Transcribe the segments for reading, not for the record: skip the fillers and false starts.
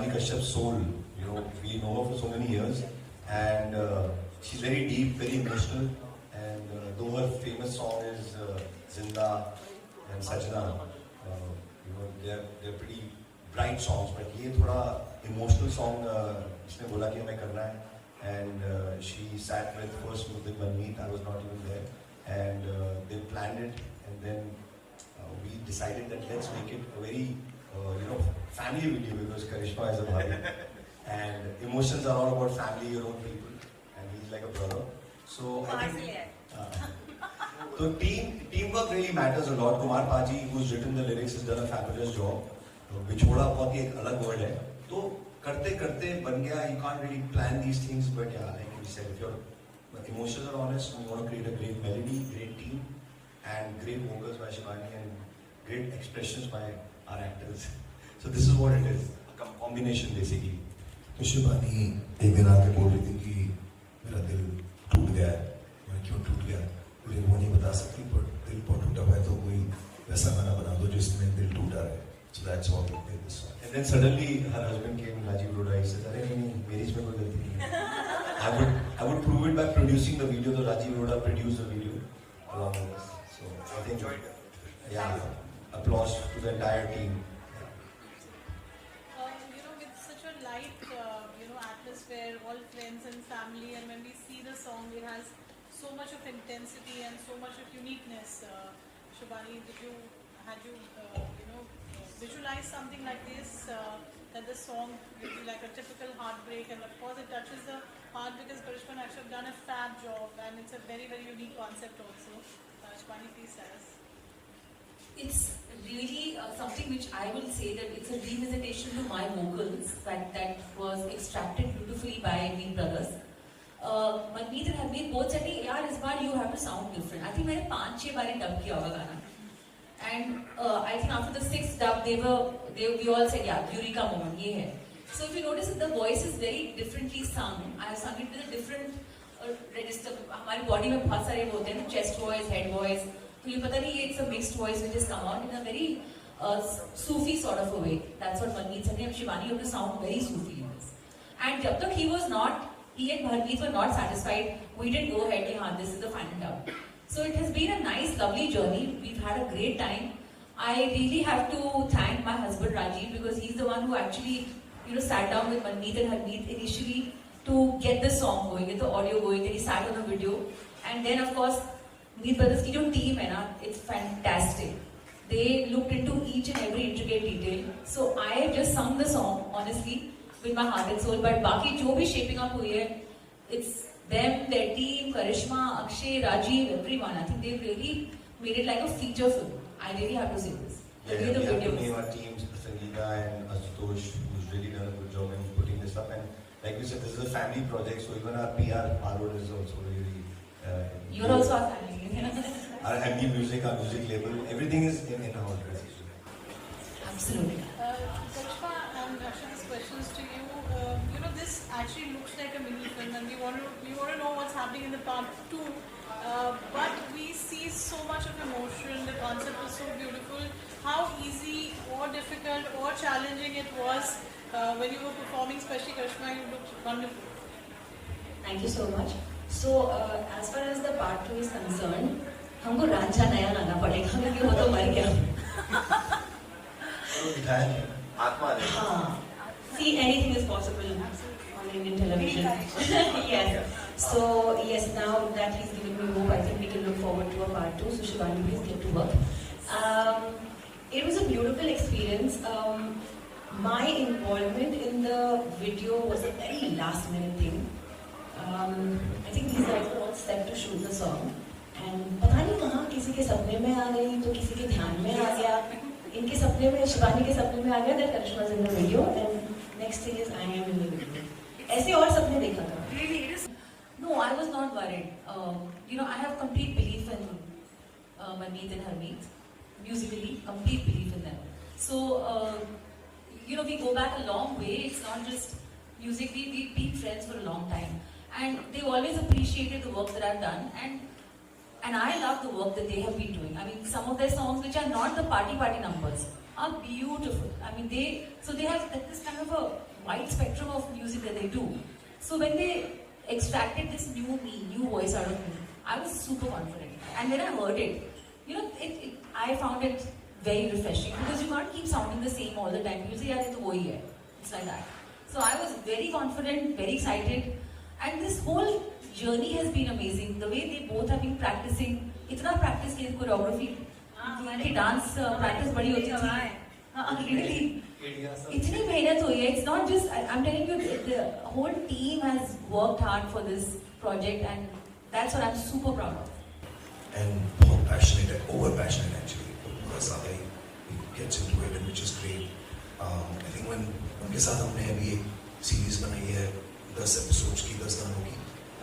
Shivani Kashyap's soul. You know, we know her for so many years, and she's very deep, very emotional. And though her famous song is Zinda and Sajna, you know, they're pretty bright songs. But ये थोड़ा emotional song इसने बोला कि हमें करना है. And she sat with first with Manmeet. I was not even there, and they planned it, and then we decided that let's make it a very you know, family video because Karishma is a bhai, and emotions are all about family, your own people, and he's like a brother. So I think so teamwork really matters a lot. Kumar Paji, who's written the lyrics, has done a fabulous job. बिछोड़ा बहुत ही एक अलग word है. तो करते करते बन गया. You can't really plan these things, but yeah, like we said, if your emotions are honest, we want to create a great melody, great team, and great vocals by Shivani and great expressions by our actors. So this is what it is, a combination basically. तो शिवानी एक दिन आके बोल रही थी कि मेरा दिल टूट गया है. मैं क्यों टूट गया मुझे वो नहीं बता सकती, पर दिल बहुत टूटा हुआ है तो कोई वैसा गाना बना दो जिसमें दिल टूटा रहे. So that's why we made this song. And then suddenly her husband came, Rajiv Roda. He says, "अरे नहीं, मेरी इसमें कोई गलती नहीं है." I would prove it by producing the video. So Rajiv Roda produced the video along with us. So I think, yeah, applause to the entire team. You know, with such a light, you know, atmosphere, all friends and family, and when we see the song, it has so much of intensity and so much of uniqueness. Shivani, had you, you know, visualize something like this, that the song will be like a typical heartbreak, and of course it touches the heart because Karishma actually have done a fab job, and it's a very, very unique concept also. Shivani, please tell us. It's really something which I will say that it's a revisitation to my vocals that was extracted beautifully by Meet Brothers. Manmeet and Harmeet both said, "यार इस बार you have to sound different." I think मैंने 5-6 बार dub किया होगा गाना. And I think after the 6th dub, we all said, yeah, Eureka moment, ये है. So if you notice, the voice is very differently sung. I have sung it with a different register. हमारी body में बहुत सारे होते हैं ना, chest voice, head voice. तो ये पता नहीं, it's a mixed voice which has come out in a very Sufi sort of a way. That's what Manmeet said. Shivani, you have to sound very Sufi in this. And जब तक he and Harmeet were not satisfied, we didn't go ahead, हाँ, this is the final dub. So it has been a nice, lovely journey. We've had a great time. I really have to thank my husband Rajiv because he's the one who actually, you know, sat down with Manmeet and Harmeet initially to get the song going, get the audio going. Then he sat on the video, and then of course, Meet Brothers ki jo team hai na, it's fantastic. They looked into each and every intricate detail. So I have just sung the song honestly with my heart and soul. But baki jo bhi shaping up hui hai, it's them, their team, Karishma, Akshay, Rajiv, everyone. I think they've really made it like a feature film. I really have to say this. Yeah, we have to name our teams, Sangeeta and Asutosh, who's really done a good job in putting this up. And like we said, this is a family project, so even our PR, Parod is also really... You're also our family. Our MD Music, our music label, everything is in our dress. Absolutely. Karishma, and Akshay, questions to you. You know, this actually looks like a mini film, and we want to know what's happening in the part 2. But we see so much of emotion. The concept is so beautiful. How easy or difficult or challenging it was when you were performing, especially Karishma, you looked wonderful. Thank you so much. So as far as the part 2 is concerned, हमको रांझा नया लाना पड़ेगा क्योंकि वो तो मर गया. हाँ. See, anything is possible on Indian television. Yes. So yes, now that he's given me hope, I think we can look forward to a part 2. So Shivani, please get to work. It was a beautiful experience. My involvement in the video was a very last minute thing. I think these guys were all set to shoot the song. And पता नहीं कहाँ किसी के सपने में आ गई तो किसी के ध्यान में आ गया. इनके सपने में, शिवानी के सपने में आ गया that Karishma is in the video, and next thing is I am in the video. ऐसे और सपने देखा था. Really, it is. No, I was not worried. You know, I have complete belief in Manmeet and Harmeet. Musically, complete belief in them. So, you know, we go back a long way. It's not just musically, we've been friends for a long time. And they've always appreciated the work that I've done. And I love the work that they have been doing. I mean, some of their songs, which are not the party numbers, are beautiful. I mean, they have this kind of a wide spectrum of music that they do. So when they extracted this new me, new voice out of me, I was super confident. And when I heard it, you know, I found it very refreshing because you can't keep sounding the same all the time. You say, yeah, it's wohi hai. It's like that. So I was very confident, very excited. And this whole journey has been amazing. The way they both have been practicing, इतना practice की choreography, इनकी dance practice बड़ी होती थी. Really, इतनी मेहनत हुई है. It's not just, I'm telling you, the whole team has worked hard for this project, and that's what I'm super proud of. And बहुत passionate, over passionate actually. पूरा सादा ही gets into it, and which is great. I think when उनके साथ हमने अभी एक series बनाई है 10 episodes की, 10 गानों की,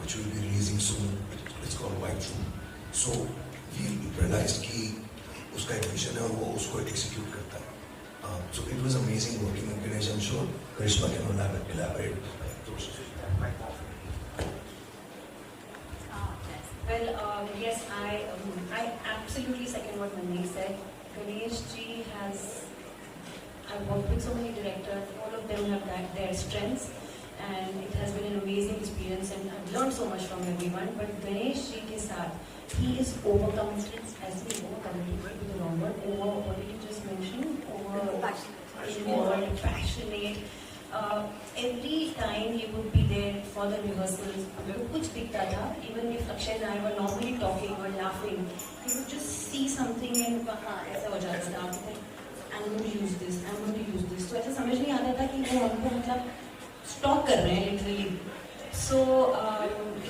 which will be releasing soon. It's called White Room. So we realized कि उसका एक vision है और वो उसको execute करता है. So it was amazing working with Ganesh. I'm sure Karishma can elaborate. Well, yes, I absolutely second what Mandeep said. Ganesh ji I've worked with so many directors, all of them have their strengths, and it has been an amazing experience, and I've learned so much from everyone. But Ganesh ji ke saath, he is overcommitted, as we overcommitted with the wrong word, what did you just mention? Passionate. Every time he would be there for the rehearsals, कुछ दिखता था. Even if Akshay and I were normally talking or laughing, he would just see something and ऐसा हो जाता था. I'm going to use this. I'm going to use this. तो ऐसा समझ नहीं आता था कि वो हमको मतलब स्टॉक कर रहे हैं literally. So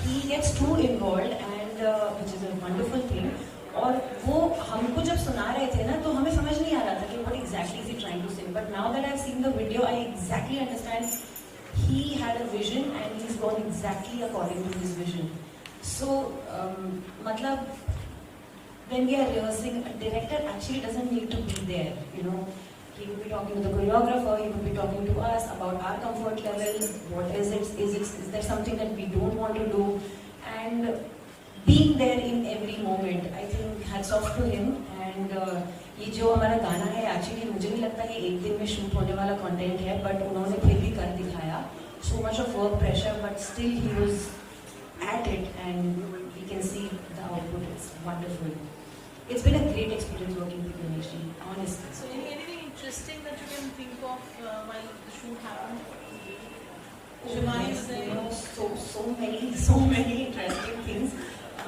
he gets too involved, and which is a wonderful thing. और वो हमको जब सुना रहे थे ना, तो हमें समझ नहीं आ रहा था कि what exactly is he trying to say. But now that I've seen the video, I exactly understand. He had a vision, and he's gone exactly according to his vision. So मतलब when we are rehearsing, a director actually doesn't need to be there. You know, he would be talking to the choreographer. He would be talking to us about our comfort level. What is it? Is there something that we don't want to do? And being there in every moment, I think hats off to him. And ये जो हमारा गाना है, actually मुझे नहीं लगता कि एक दिन में शूट होने वाला कंटेंट है, but उन्होंने फिर भी कर दिखाया. So much of work pressure, but still he was at it, and we can see the output is wonderful. It's been a great experience working with Ganesh ji, honestly. So anything interesting that you can think of while the shoot happened? Shivani was there. You know, so many interesting things.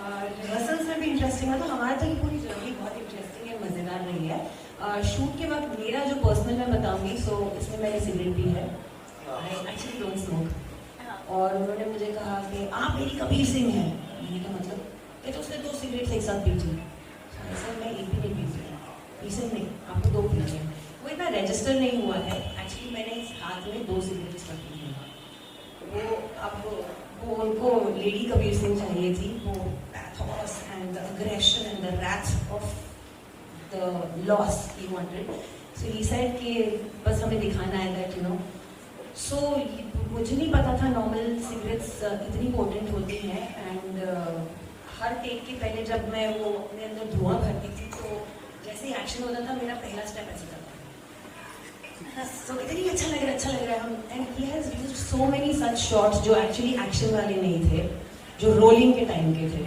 Rehearsals में भी interesting है. तो हमारा तो ये पूरी journey बहुत interesting है, मज़ेदार रही है. शूट के वक्त मेरा जो पर्सनल मैं बताऊंगी, सो इसमें मेरी सिगरेट भी है. I actually don't smoke. और उन्होंने मुझे कहा कि आप मेरी कबीर सिंह हैं. मैंने कहा मतलब, तो उसने 2 सिगरेट एक साथ पीछे. सर मैं एक भी नहीं पीती. पीछे नहीं, आपको 2 पीछे. वो इतना रजिस्टर नहीं हुआ है. एक्चुअली मैंने इस हाथ में 2 सिगरेट्स रखी हैं. वो अब वो उनको लेडी कबीर सिंह चाहिए थी. वो pathos and the aggression and the wrath of the loss he wanted. So he said कि बस हमें दिखाना है that you know. So मुझे नहीं पता था नॉर्मल सिगरेट्स इतनी पोटेंट होती हैं. एंड हर टेक के पहले जब मैं वो अपने अंदर धुआं भरती थी, तो जैसे ही एक्शन होता था, मेरा पहला स्टेप ऐसे था. So इतनी अच्छा लग रहा है हम. And he has used so many such shots जो एक्चुअली एक्शन वाले नहीं थे, जो रोलिंग के टाइम के थे.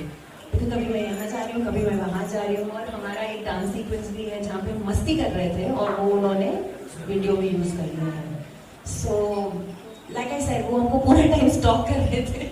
तो कभी मैं यहाँ जा रही हूँ, कभी मैं वहाँ जा रही हूँ. और हमारा एक डांस सीक्वेंस भी है जहाँ पे हम मस्ती कर रहे थे, और वो उन्होंने वीडियो भी यूज कर लिया है. सो लाइक आई सेड, वो हमको पूरा टाइम स्टॉक कर रहे थे.